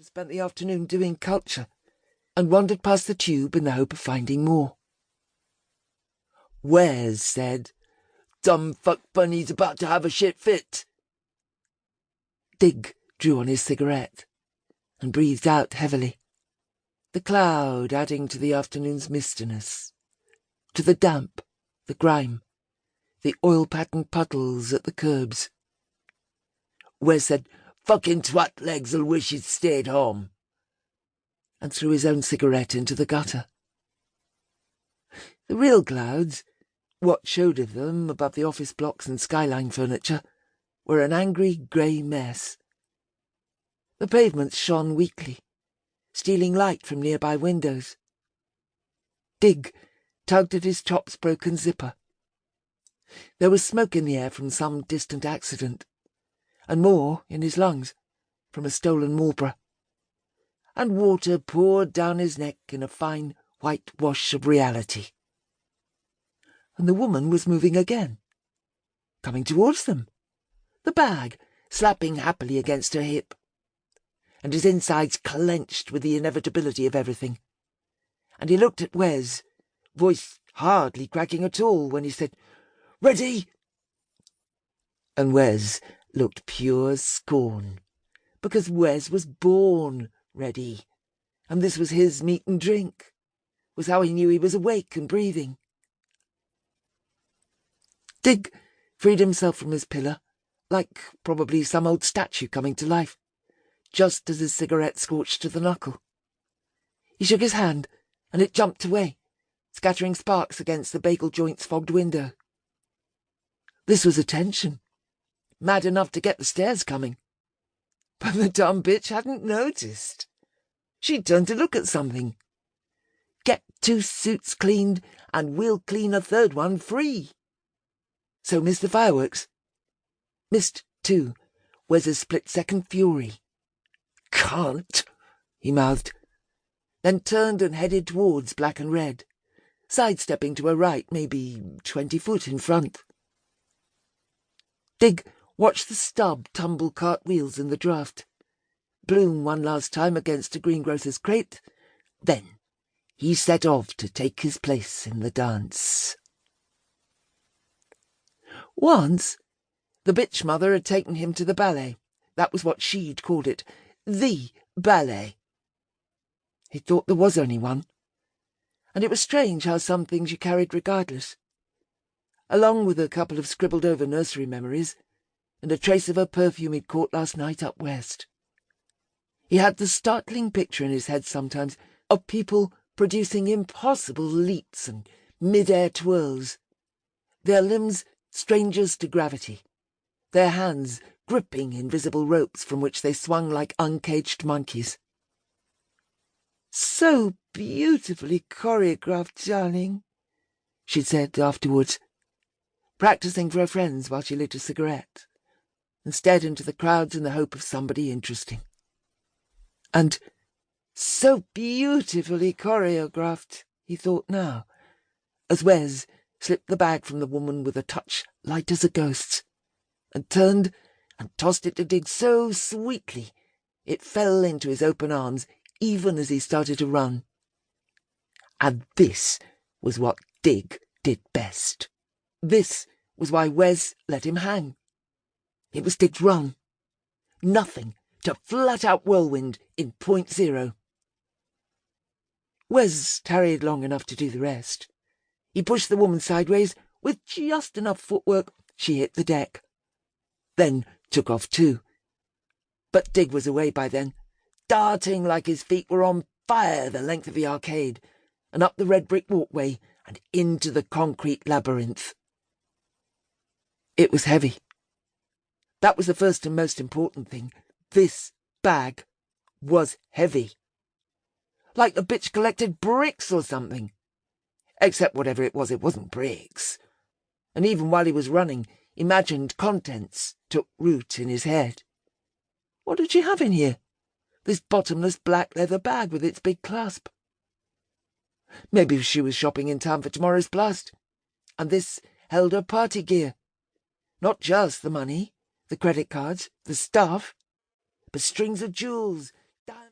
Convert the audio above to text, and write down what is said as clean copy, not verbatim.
spent the afternoon doing culture and wandered past the tube in the hope of finding more. Wes said, "Dumb fuck bunny's about to have a shit fit." Dig drew on his cigarette and breathed out heavily, the cloud adding to the afternoon's mistiness, to the damp, the grime, the oil-patterned puddles at the curbs. Wes said, "Fucking twat legs'll wish he'd stayed home," and threw his own cigarette into the gutter. The real clouds, what showed of them above the office blocks and skyline furniture, were an angry grey mess. The pavements shone weakly, stealing light from nearby windows. Dig tugged at his top's broken zipper. There was smoke in the air from some distant accident, and more in his lungs from a stolen Marlborough, and water poured down his neck in a fine white wash of reality. And the woman was moving again, coming towards them, the bag slapping happily against her hip, and his insides clenched with the inevitability of everything. And he looked at Wes, voice hardly cracking at all, when he said, "Ready?" And Wes looked pure scorn, because Wes was born ready, and this was his meat and drink, was how he knew he was awake and breathing. Dig freed himself from his pillar, like probably some old statue coming to life, just as his cigarette scorched to the knuckle. He shook his hand, and it jumped away, scattering sparks against the bagel joint's fogged window. This was attention, mad enough to get the stairs coming. But the dumb bitch hadn't noticed. She'd turned to look at something. Get 2 suits cleaned, and we'll clean a 3rd one free. So missed the fireworks. Missed, too, Wes's split-second fury. "Can't," he mouthed, then turned and headed towards black and red, sidestepping to her right, maybe 20 foot in front. Dig watched the stub tumble cartwheels in the draught, bloom one last time against a greengrocer's crate, then he set off to take his place in the dance. Once, the bitch mother had taken him to the ballet. That was what she'd called it, the ballet. He thought there was only one, and it was strange how some things you carried regardless, along with a couple of scribbled-over nursery memories and a trace of her perfume he'd caught last night up west. He had the startling picture in his head sometimes of people producing impossible leaps and mid-air twirls, their limbs strangers to gravity, their hands gripping invisible ropes from which they swung like uncaged monkeys. "So beautifully choreographed, darling," she said afterwards, practising for her friends while she lit a cigarette, and stared into the crowds in the hope of somebody interesting. And so beautifully choreographed, he thought now, as Wes slipped the bag from the woman with a touch light as a ghost's, and turned and tossed it to Dig so sweetly it fell into his open arms even as he started to run. And this was what Dig did best. This was why Wes let him hang. It was Dig's run. Nothing to flat-out whirlwind in .0. Wes tarried long enough to do the rest. He pushed the woman sideways. With just enough footwork, she hit the deck. Then took off too. But Dig was away by then, darting like his feet were on fire the length of the arcade, and up the red brick walkway and into the concrete labyrinth. It was heavy. That was the first and most important thing. This bag was heavy. Like the bitch collected bricks or something. Except whatever it wasn't bricks. And even while he was running, imagined contents took root in his head. What did she have in here? This bottomless black leather bag with its big clasp. Maybe she was shopping in town for tomorrow's blast, and this held her party gear. Not just the money, the credit cards, the stuff, but strings of jewels